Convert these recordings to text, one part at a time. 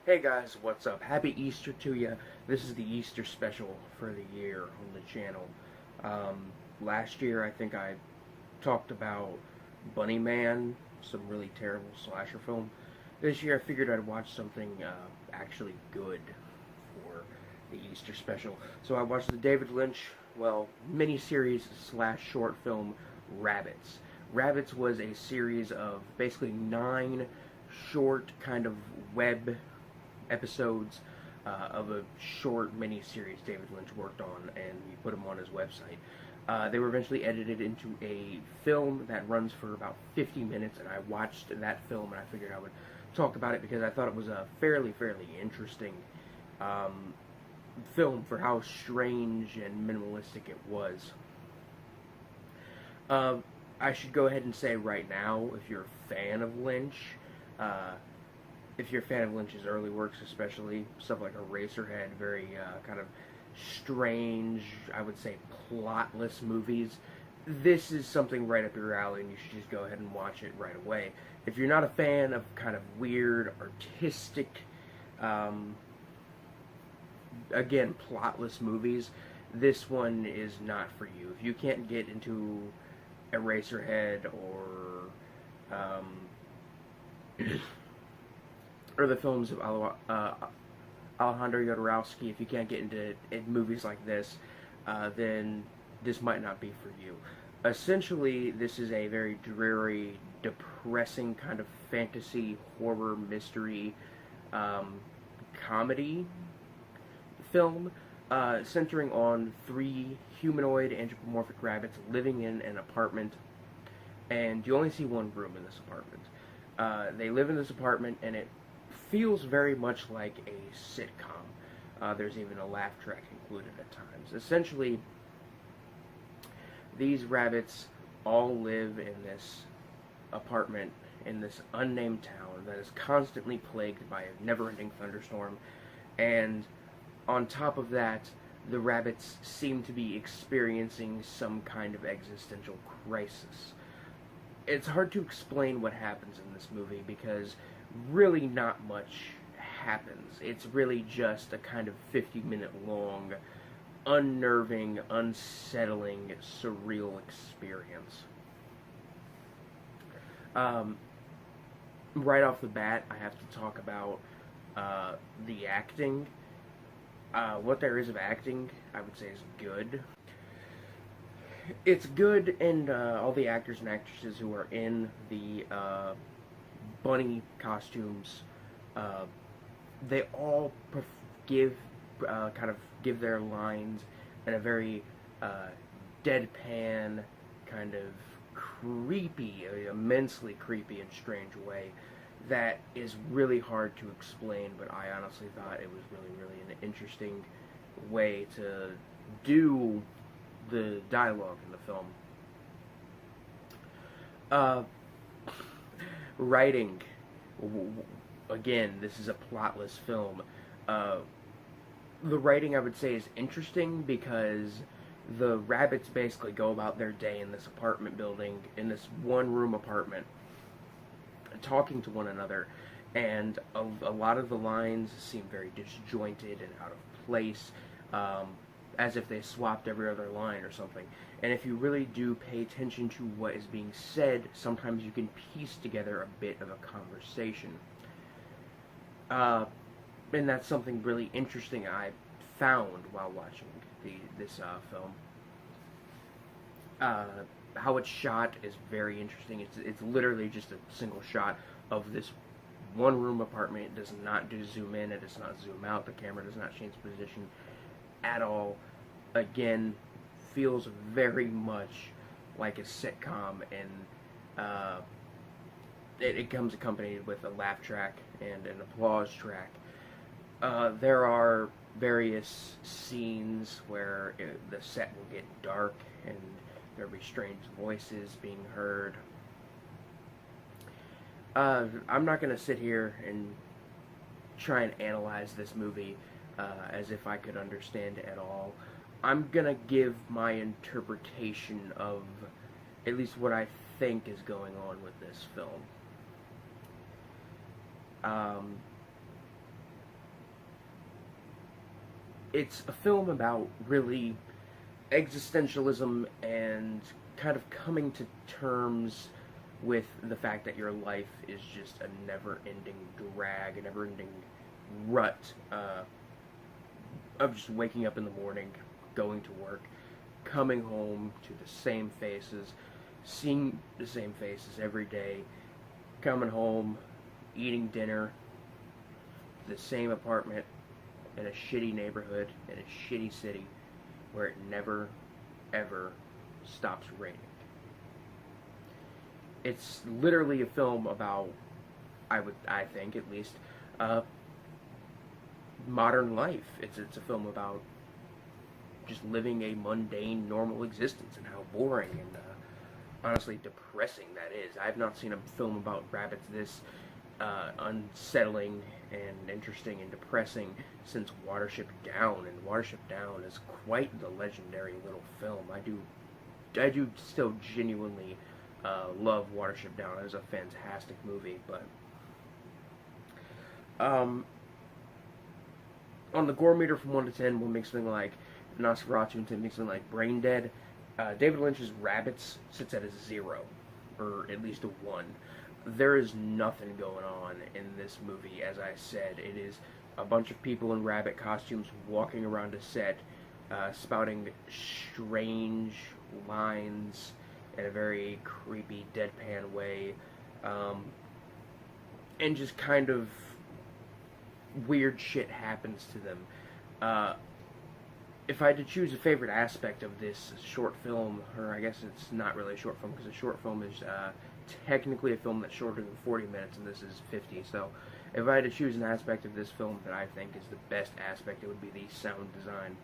Hey guys, what's up? Happy Easter to you. This is the Easter special for the year on the channel. Last year I think I talked about Bunny Man, some really terrible slasher film. This year I figured I'd watch something actually good for the Easter special. So I watched the David Lynch, miniseries slash short film Rabbits. Rabbits was a series of basically 9 short kind of web episodes of a short mini-series David Lynch worked on, and he put them on his website. They were eventually edited into a film that runs for about 50 minutes, and I watched that film, and I figured I would talk about it because I thought it was a fairly interesting film for how strange and minimalistic it was. I should go ahead and say right now, if you're a fan of Lynch, if you're a fan of Lynch's early works, especially stuff like Eraserhead, very kind of strange, I would say plotless movies, this is something right up your alley, and you should just go ahead and watch it right away. If you're not a fan of kind of weird, artistic, again, plotless movies, this one is not for you. If you can't get into Eraserhead or the films of Alejandro Jodorowsky, if you can't get into movies like this, then this might not be for you. Essentially, this is a very dreary, depressing kind of fantasy, horror, mystery, comedy film, centering on 3 humanoid anthropomorphic rabbits living in an apartment, and you only see one room in this apartment. They live in this apartment, and it feels very much like a sitcom. There's even a laugh track included at times. Essentially, these rabbits all live in this apartment in this unnamed town that is constantly plagued by a never-ending thunderstorm, and on top of that, the rabbits seem to be experiencing some kind of existential crisis. It's hard to explain what happens in this movie because really not much happens. It's really just a kind of 50-minute long, unnerving, unsettling, surreal experience. Right off the bat, I have to talk about the acting. What there is of acting, I would say, is good. It's good, and all the actors and actresses who are in the bunny costumes, they all kind of give their lines in a very deadpan, kind of creepy, immensely creepy and strange way that is really hard to explain, but I honestly thought it was really an interesting way to do the dialogue in the film. Writing. Again, this is a plotless film. The writing, I would say, is interesting because the rabbits basically go about their day in this apartment building, in this one-room apartment, talking to one another, and a lot of the lines seem very disjointed and out of place, as if they swapped every other line or something. And if you really do pay attention to what is being said, sometimes you can piece together a bit of a conversation. And that's something really interesting I found while watching this film. How it's shot is very interesting. It's literally just a single shot of this one-room apartment. It does not do zoom in. It does not zoom out. The camera does not change position at all. Again, feels very much like a sitcom, and it comes accompanied with a laugh track and an applause track. There are various scenes where the set will get dark and there'll be strange voices being heard. I'm not going to sit here and try and analyze this movie as if I could understand it at all. I'm going to give my interpretation of at least what I think is going on with this film. it's a film about really existentialism and kind of coming to terms with the fact that your life is just a never-ending drag, a never-ending rut of just waking up in the morning, going to work, coming home to the same faces, seeing the same faces every day, coming home, eating dinner, the same apartment, in a shitty neighborhood, in a shitty city, where it never, ever stops raining. It's literally a film about, I think at least, modern life. It's a film about just living a mundane, normal existence and how boring and honestly depressing that is. I've not seen a film about rabbits this unsettling and interesting and depressing since Watership Down, and Watership Down is quite the legendary little film. I do still genuinely love Watership Down. It was a fantastic movie, but on the gore meter from 1 to 10, we'll make something like Nosferatu, and make something like Brain Dead. David Lynch's Rabbits sits at a 0, or at least a 1. There is nothing going on in this movie. As I said, it is a bunch of people in rabbit costumes walking around a set, spouting strange lines in a very creepy, deadpan way, and just kind of weird shit happens to them. If I had to choose a favorite aspect of this short film, or I guess it's not really a short film, because a short film is technically a film that's shorter than 40 minutes, and this is 50, so if I had to choose an aspect of this film that I think is the best aspect, it would be the sound design.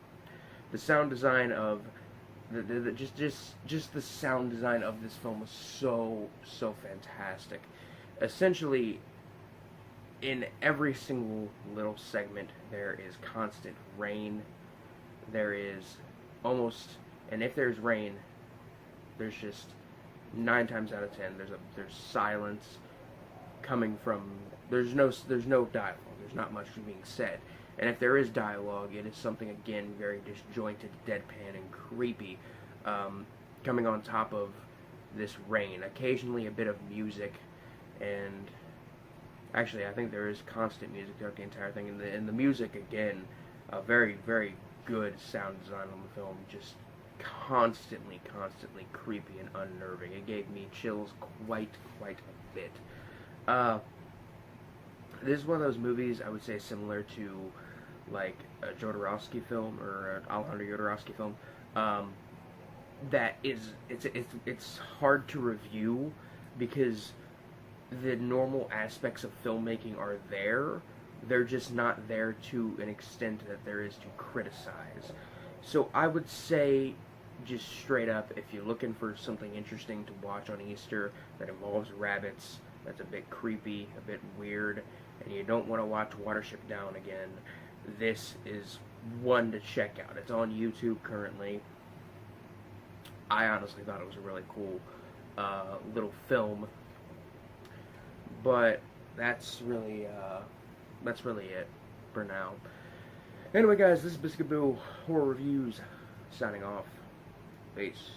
The sound design of just the sound design of this film was so fantastic. Essentially, in every single little segment, there is constant rain. There is almost, and if there's rain, there's just 9 times out of 10 there's silence coming from. There's no dialogue. There's not much being said. And if there is dialogue, it is something, again, very disjointed, deadpan, and creepy, coming on top of this rain. Occasionally a bit of music, and actually I think there is constant music throughout the entire thing. And the music, again, a very, very good sound design on the film, just constantly creepy and unnerving. It gave me chills quite a bit. This is one of those movies I would say similar to like a Jodorowsky film or an Alejandro Jodorowsky film. That is, it's hard to review because the normal aspects of filmmaking are there. They're just not there to an extent that there is to criticize. So I would say, just straight up, if you're looking for something interesting to watch on Easter that involves rabbits, that's a bit creepy, a bit weird, and you don't want to watch Watership Down again, this is one to check out. It's on YouTube currently. I honestly thought it was a really cool little film, but that's really it for now. Anyway, guys, this is Biscuit Bill Horror Reviews signing off. Peace.